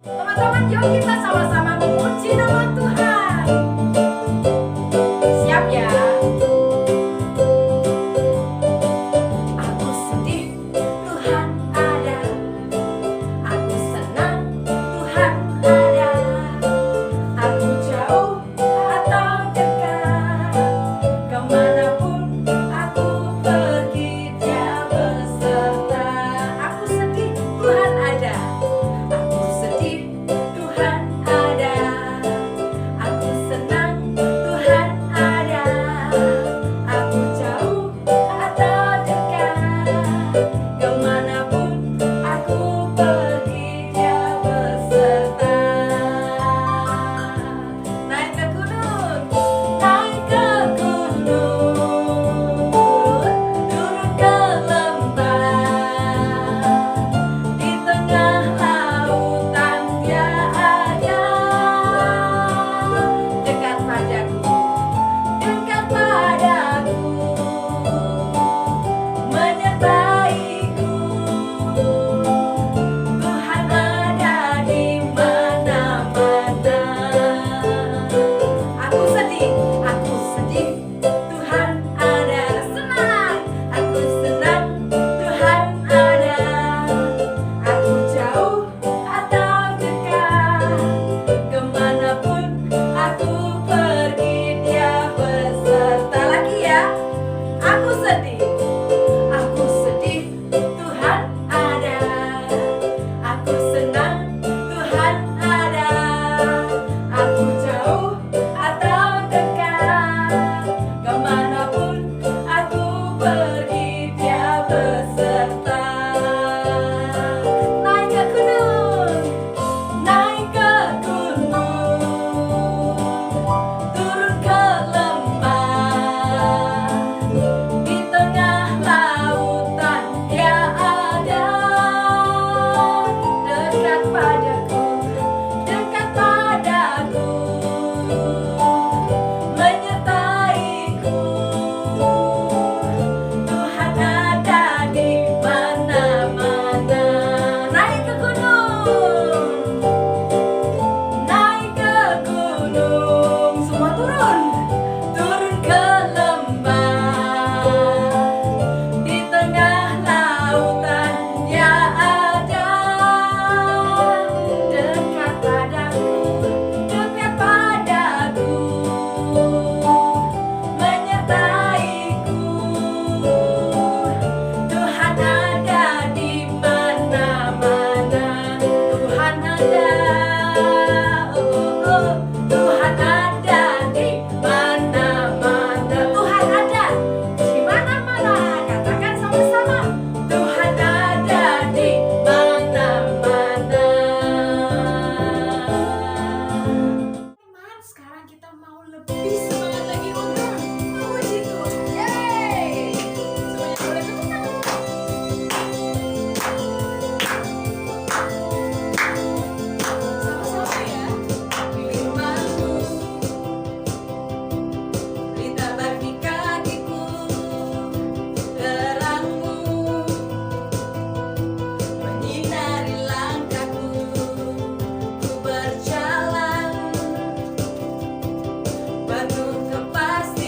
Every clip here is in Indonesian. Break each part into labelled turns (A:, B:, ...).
A: Teman-teman, yuk kita sama-sama memuji nama Tuhan. Siap ya? Aku sedih, Tuhan ada. Aku senang, Tuhan ada. Aku jauh atau dekat, kemanapun aku pergi, Dia beserta. Aku sedih, Tuhan ada. Aku sedih, Tuhan ada. Aku senang, Tuhan ada. Aku jauh atau dekat, kemanapun aku pergi, Dia beserta. Naik ke gunung, naik ke gunung, turun ke lembah, di tengah lautan Dia ada. Dekat padaku, menyertaiku. Tuhan ada di mana-mana. Aku sedih, Tuhan ada. Senang, aku senang, Tuhan ada. Aku jauh atau dekat, kemanapun aku pergi, Dia beserta. Lagi ya. Aku sedih, Tuhan ada. Aku senang, Tuhan ada. Aku jauh atau dekat, kemanapun aku pergi, Dia beserta. Naik ke gunung, naik ke gunung, turun ke lembah, di tengah lautan Dia ada. Dekat padaku, menyertaiku. Tuhan ada di mana-mana. Naik ke gunung, semua turun ke lembah, di tengah lautan Dia ada. Dekat padaku, menyertaiku. Tuhan ada di mana-mana. Tuhan ada, Tuhan ada di mana-mana. Tuhan ada di mana-mana. Katakan sama-sama, Tuhan ada di mana-mana. Teman, sekarang kita mau lebih semangat lagi untuk memuji Tuhan. Yeay! Semuanya boleh tepuk tangan. Sama-sama ya. Firman-Mu, berita bagi kakiku, terang-Mu menyinari langkahku. Ku berjalan penuh kepastian.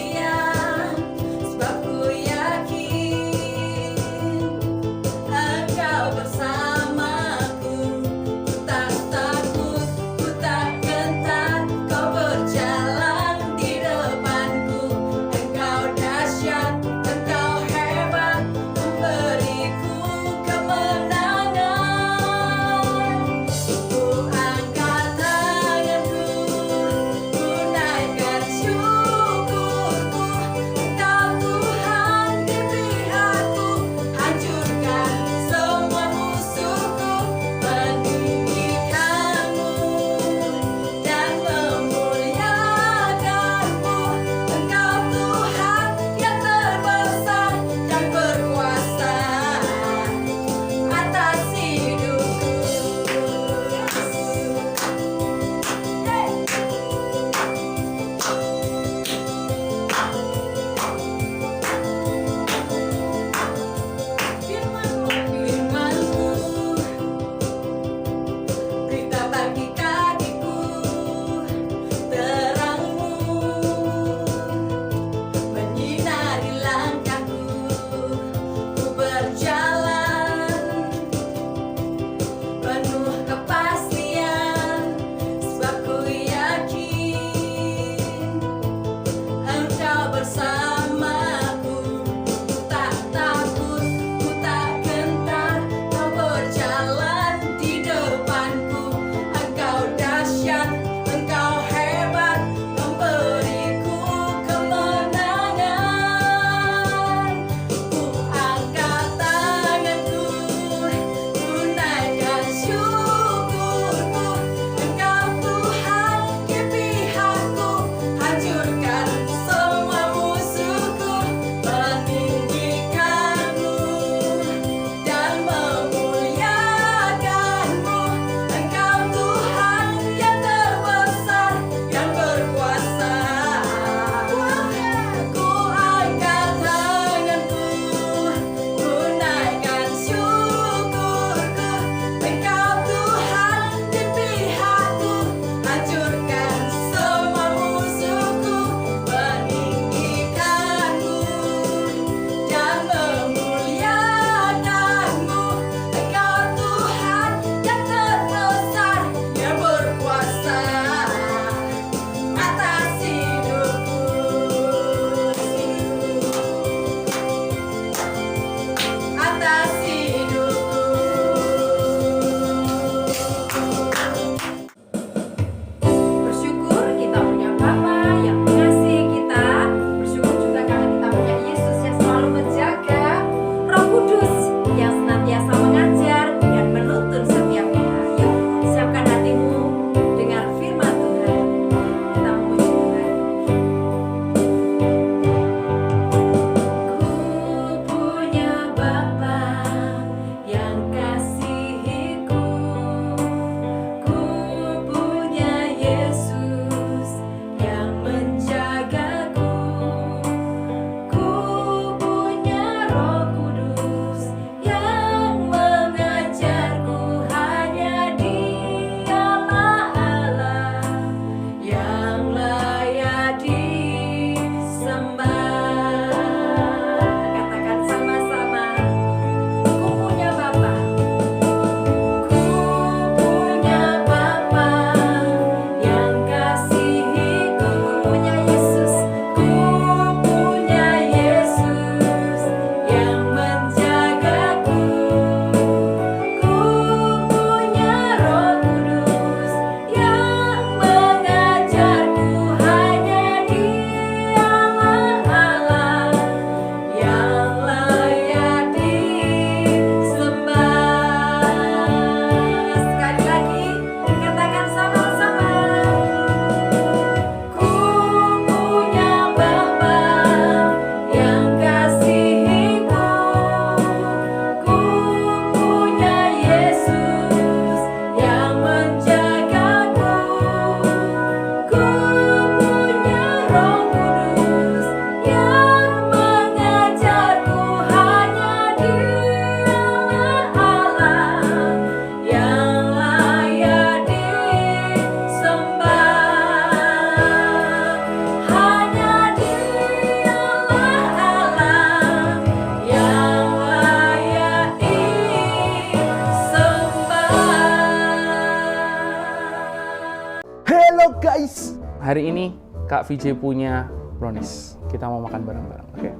B: hari ini Kak VJ punya brownies. Kita mau makan bareng-bareng, oke?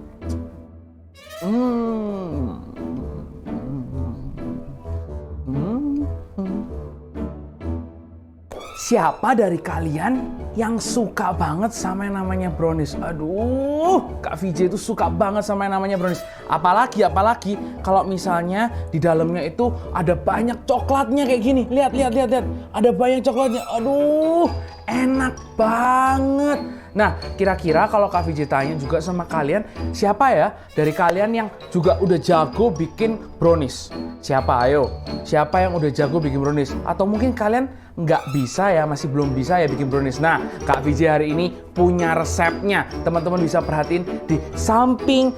B: Siapa dari kalian yang suka banget sama yang namanya brownies? Aduh, Kak VJ itu suka banget sama yang namanya brownies. Apalagi kalau misalnya di dalamnya itu ada banyak coklatnya kayak gini. Lihat. Ada banyak coklatnya. Aduh, enak banget. Nah, kira-kira kalau Kak VJ tanya juga sama kalian, siapa ya dari kalian yang juga udah jago bikin brownies? Siapa? Ayo. Siapa yang udah jago bikin brownies? Atau mungkin kalian nggak bisa ya, masih belum bisa ya bikin brownies. Nah, Kak VJ hari ini punya resepnya. Teman-teman bisa perhatiin di samping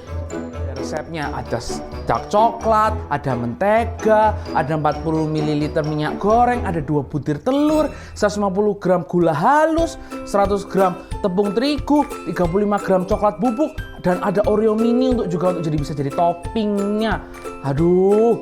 B: resepnya. Ada dark coklat, ada mentega, ada 40 ml minyak goreng, ada 2 butir telur, 150 gram gula halus, 100 gram tepung terigu, 35 gram coklat bubuk, dan ada Oreo mini untuk jadi bisa jadi toppingnya. Aduh,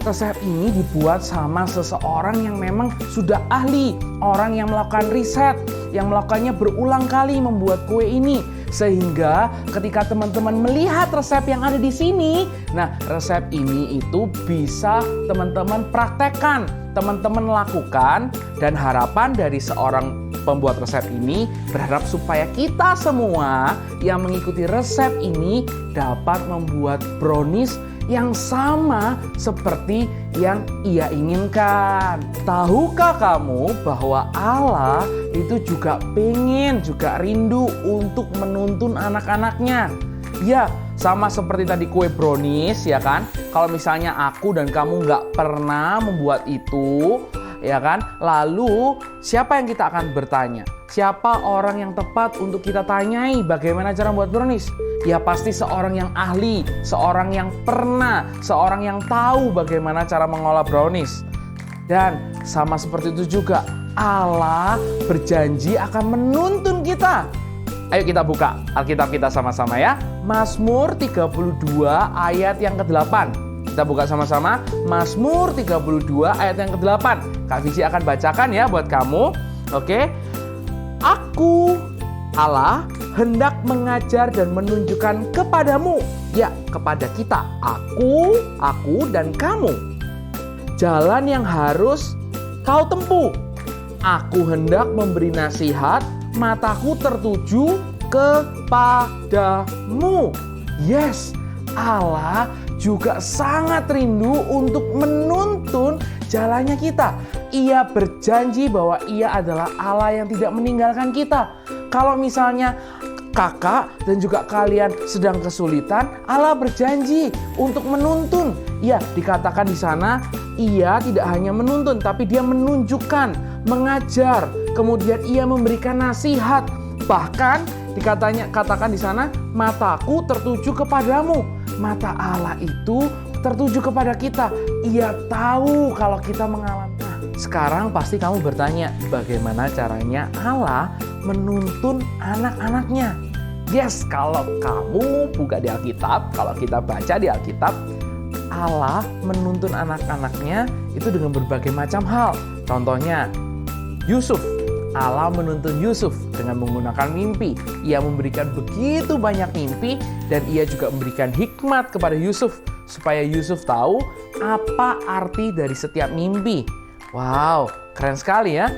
B: resep ini dibuat sama seseorang yang memang sudah ahli, orang yang melakukan riset, yang melakukannya berulang kali membuat kue ini. Sehingga ketika teman-teman melihat resep yang ada di sini, nah resep ini itu bisa teman-teman praktekkan, teman-teman lakukan, dan harapan dari seorang pembuat resep ini berharap supaya kita semua yang mengikuti resep ini dapat membuat brownies yang sama seperti yang ia inginkan. Tahukah kamu bahwa Allah itu juga rindu untuk menuntun anak-anaknya? Ya, sama seperti tadi kue brownies, ya kan? Kalau misalnya aku dan kamu nggak pernah membuat itu, ya kan? Lalu siapa yang kita akan bertanya? Siapa orang yang tepat untuk kita tanyai bagaimana cara membuat brownies? Ya pasti seorang yang ahli, seorang yang pernah, seorang yang tahu bagaimana cara mengolah brownies. Dan sama seperti itu juga, Allah berjanji akan menuntun kita. Ayo kita buka Alkitab kita sama-sama ya. Mazmur 32 ayat yang ke-8. Kita buka sama-sama. Mazmur 32 ayat yang ke-8. Kak Vici akan bacakan ya buat kamu. Oke. Aku, Allah, hendak mengajar dan menunjukkan kepadamu, ya kepada kita, aku dan kamu, jalan yang harus kau tempuh. Aku hendak memberi nasihat, mataku tertuju kepadamu. Yes, Allah juga sangat rindu untuk menuntun jalannya kita. Ia berjanji bahwa ia adalah Allah yang tidak meninggalkan kita. Kalau misalnya kakak dan juga kalian sedang kesulitan, Allah berjanji untuk menuntun. Ya, dikatakan di sana, ia tidak hanya menuntun, tapi dia menunjukkan, mengajar, kemudian ia memberikan nasihat. Bahkan katakan di sana, mataku tertuju kepadamu. Mata Allah itu tertuju kepada kita. Ia tahu kalau kita mengalami. Sekarang pasti kamu bertanya, bagaimana caranya Allah menuntun anak-anaknya? Yes, kalau kamu buka di Alkitab, kalau kita baca di Alkitab, Allah menuntun anak-anaknya itu dengan berbagai macam hal. Contohnya, Yusuf. Allah menuntun Yusuf dengan menggunakan mimpi. Ia memberikan begitu banyak mimpi dan ia juga memberikan hikmat kepada Yusuf supaya Yusuf tahu apa arti dari setiap mimpi. Wow, keren sekali ya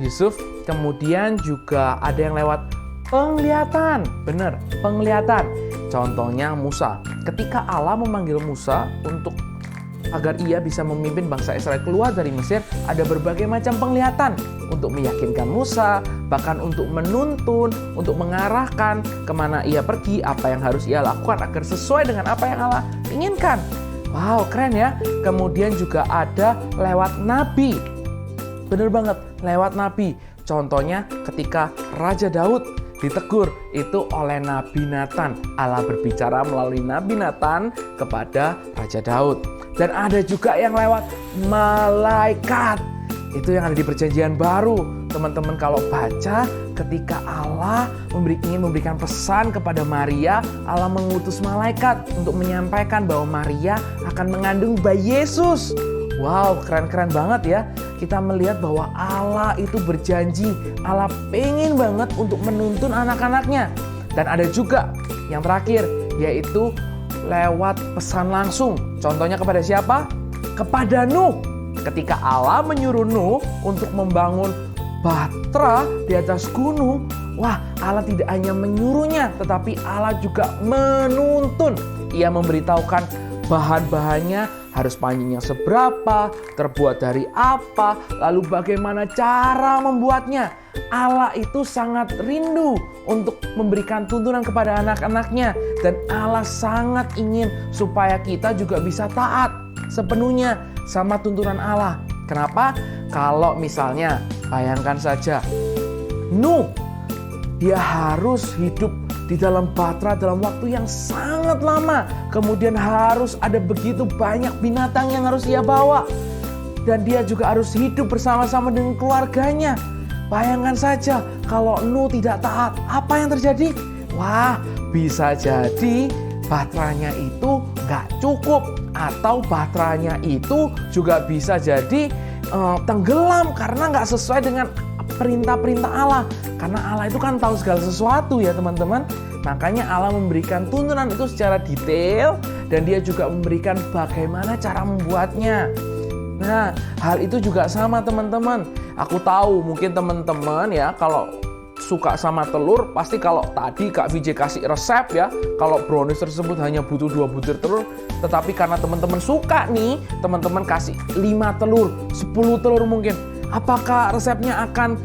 B: Yusuf. Kemudian juga ada yang lewat penglihatan. Benar, penglihatan. Contohnya Musa. Ketika Allah memanggil Musa agar ia bisa memimpin bangsa Israel keluar dari Mesir, ada berbagai macam penglihatan untuk meyakinkan Musa, bahkan untuk menuntun, untuk mengarahkan kemana ia pergi, apa yang harus ia lakukan agar sesuai dengan apa yang Allah inginkan. Wow, keren ya. Kemudian juga ada lewat nabi. Bener banget, lewat nabi. Contohnya ketika Raja Daud ditegur itu oleh Nabi Nathan. Allah berbicara melalui Nabi Nathan kepada Raja Daud. Dan ada juga yang lewat malaikat. Itu yang ada di Perjanjian Baru. Teman-teman kalau baca, ketika Allah ingin memberikan pesan kepada Maria, Allah mengutus malaikat untuk menyampaikan bahwa Maria akan mengandung bayi Yesus. Wow, keren-keren banget ya. Kita melihat bahwa Allah itu berjanji, Allah pengen banget untuk menuntun anak-anaknya. Dan ada juga yang terakhir, yaitu lewat pesan langsung. Contohnya kepada siapa? Kepada Nuh. Ketika Allah menyuruh Nuh untuk membangun bahtera di atas gunung, wah, Allah tidak hanya menyuruhnya, tetapi Allah juga menuntun. Ia memberitahukan bahan-bahannya, harus panjangnya seberapa, terbuat dari apa, lalu bagaimana cara membuatnya. Allah itu sangat rindu untuk memberikan tuntunan kepada anak-anaknya, dan Allah sangat ingin supaya kita juga bisa taat sepenuhnya sama tuntunan Allah. Kenapa? Kalau misalnya, bayangkan saja, Nuh, dia harus hidup di dalam bahtera dalam waktu yang sangat lama. Kemudian harus ada begitu banyak binatang yang harus ia bawa. Dan dia juga harus hidup bersama-sama dengan keluarganya. Bayangkan saja kalau Nuh tidak taat, apa yang terjadi? Wah, bisa jadi bahteranya itu nggak cukup. Atau bahteranya itu juga bisa jadi tenggelam karena nggak sesuai dengan perintah-perintah Allah. Karena Allah itu kan tahu segala sesuatu ya teman-teman. Makanya Allah memberikan tuntunan itu secara detail, dan dia juga memberikan bagaimana cara membuatnya. Nah, hal itu juga sama teman-teman. Aku tahu mungkin teman-teman ya kalau suka sama telur, pasti kalau tadi Kak VJ kasih resep ya, kalau brownies tersebut hanya butuh 2 butir telur, tetapi karena teman-teman suka nih, teman-teman kasih 5 telur, 10 telur mungkin. Apakah resepnya akan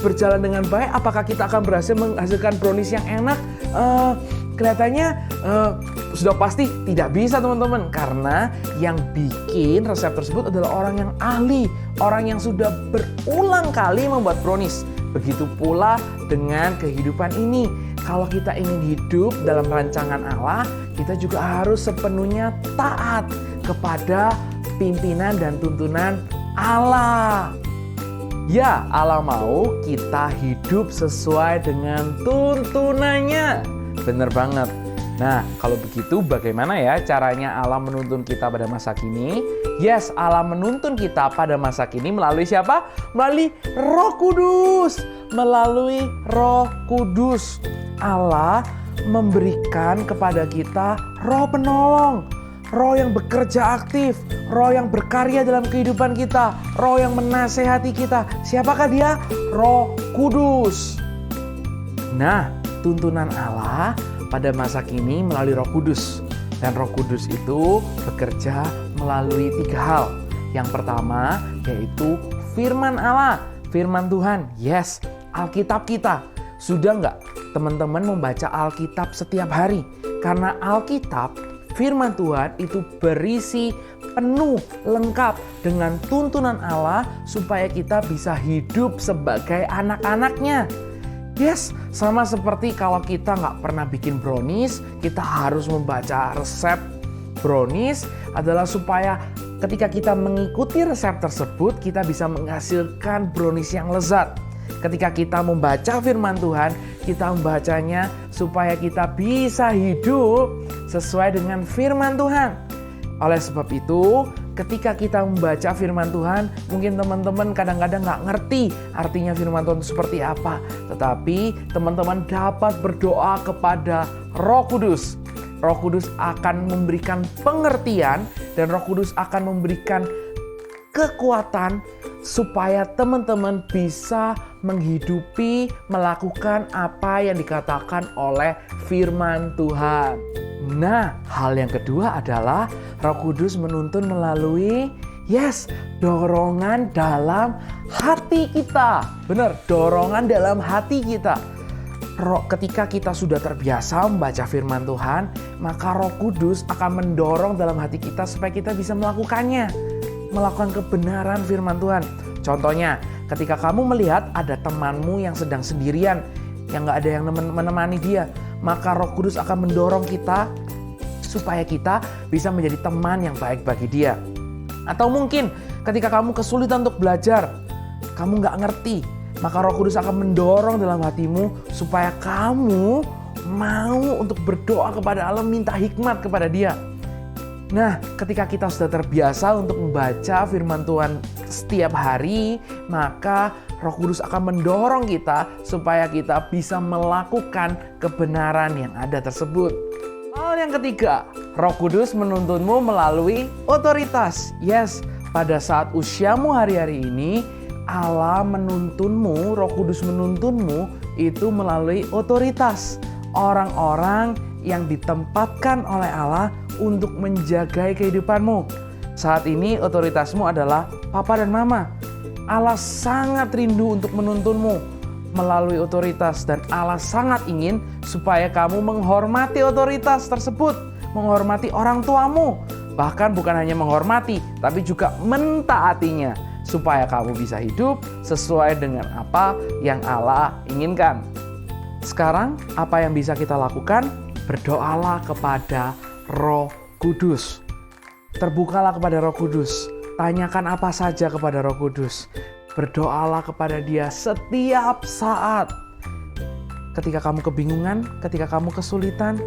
B: berjalan dengan baik? Apakah kita akan berhasil menghasilkan brownies yang enak? Kelihatannya sudah pasti tidak bisa teman-teman, karena yang bikin resep tersebut adalah orang yang ahli, orang yang sudah berulang kali membuat brownies. Begitu pula dengan kehidupan ini. Kalau kita ingin hidup dalam rancangan Allah, kita juga harus sepenuhnya taat kepada pimpinan dan tuntunan Allah. Ya, Allah mau kita hidup sesuai dengan tuntunannya. Bener banget. Nah, kalau begitu bagaimana ya caranya Allah menuntun kita pada masa kini? Yes, Allah menuntun kita pada masa kini melalui siapa? Melalui Roh Kudus. Melalui Roh Kudus. Allah memberikan kepada kita Roh penolong. Roh yang bekerja aktif, Roh yang berkarya dalam kehidupan kita, Roh yang menasehati kita. Siapakah dia? Roh Kudus. Nah, tuntunan Allah pada masa kini melalui Roh Kudus. Dan Roh Kudus itu bekerja melalui 3 hal. Yang pertama yaitu firman Allah, firman Tuhan. Yes, Alkitab kita. Sudah nggak teman-teman membaca Alkitab setiap hari? Karena Alkitab, firman Tuhan itu berisi penuh, lengkap dengan tuntunan Allah supaya kita bisa hidup sebagai anak-anaknya. Yes, sama seperti kalau kita nggak pernah bikin brownies, kita harus membaca resep brownies adalah supaya ketika kita mengikuti resep tersebut, kita bisa menghasilkan brownies yang lezat. Ketika kita membaca firman Tuhan, kita membacanya supaya kita bisa hidup sesuai dengan firman Tuhan. Oleh sebab itu, ketika kita membaca firman Tuhan, mungkin teman-teman kadang-kadang nggak ngerti artinya firman Tuhan seperti apa. Tetapi teman-teman dapat berdoa kepada Roh Kudus. Roh Kudus akan memberikan pengertian dan Roh Kudus akan memberikan kekuatan supaya teman-teman bisa menghidupi, melakukan apa yang dikatakan oleh firman Tuhan. Nah, hal yang kedua adalah Roh Kudus menuntun melalui dorongan dalam hati kita. Benar, dorongan dalam hati kita. Ketika kita sudah terbiasa membaca firman Tuhan, maka Roh Kudus akan mendorong dalam hati kita supaya kita bisa melakukannya. Melakukan kebenaran firman Tuhan. Contohnya, ketika kamu melihat ada temanmu yang sedang sendirian, yang gak ada yang menemani dia, maka Roh Kudus akan mendorong kita supaya kita bisa menjadi teman yang baik bagi dia. Atau mungkin ketika kamu kesulitan untuk belajar, kamu gak ngerti, maka Roh Kudus akan mendorong dalam hatimu supaya kamu mau untuk berdoa kepada Allah, minta hikmat kepada dia. Nah, ketika kita sudah terbiasa untuk membaca firman Tuhan setiap hari, maka Roh Kudus akan mendorong kita supaya kita bisa melakukan kebenaran yang ada tersebut. Hal yang ketiga, Roh Kudus menuntunmu melalui otoritas. Yes, pada saat usiamu hari-hari ini, Allah menuntunmu, Roh Kudus menuntunmu itu melalui otoritas. Orang-orang yang ditempatkan oleh Allah untuk menjaga kehidupanmu. Saat ini otoritasmu adalah papa dan mama. Allah sangat rindu untuk menuntunmu melalui otoritas dan Allah sangat ingin supaya kamu menghormati otoritas tersebut, menghormati orang tuamu. Bahkan bukan hanya menghormati, tapi juga mentaatinya supaya kamu bisa hidup sesuai dengan apa yang Allah inginkan. Sekarang apa yang bisa kita lakukan? Berdoalah kepada Roh Kudus. Terbukalah kepada Roh Kudus. Tanyakan apa saja kepada Roh Kudus. Berdoalah kepada Dia setiap saat. Ketika kamu kebingungan, ketika kamu kesulitan,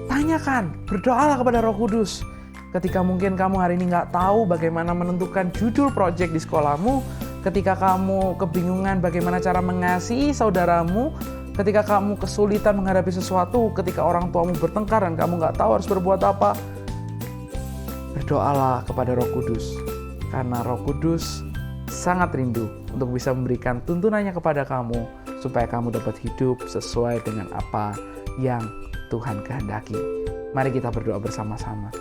B: tanyakan, berdoalah kepada Roh Kudus. Ketika mungkin kamu hari ini nggak tahu bagaimana menentukan judul proyek di sekolahmu, ketika kamu kebingungan bagaimana cara mengasihi saudaramu, ketika kamu kesulitan menghadapi sesuatu, ketika orang tuamu bertengkar dan kamu nggak tahu harus berbuat apa, berdoalah kepada Roh Kudus. Karena Roh Kudus sangat rindu untuk bisa memberikan tuntunannya kepada kamu, supaya kamu dapat hidup sesuai dengan apa yang Tuhan kehendaki. Mari kita berdoa bersama-sama.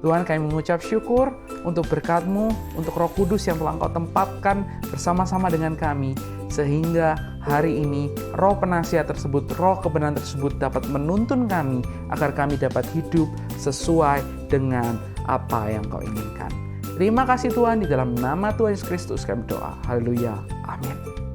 B: Tuhan, kami mengucap syukur untuk berkat-Mu, untuk Roh Kudus yang telah Engkau tempatkan bersama-sama dengan kami, sehingga hari ini roh penasihat tersebut, roh kebenaran tersebut dapat menuntun kami agar kami dapat hidup sesuai dengan apa yang Kau inginkan. Terima kasih Tuhan, di dalam nama Tuhan Yesus Kristus kami berdoa. Haleluya. Amin.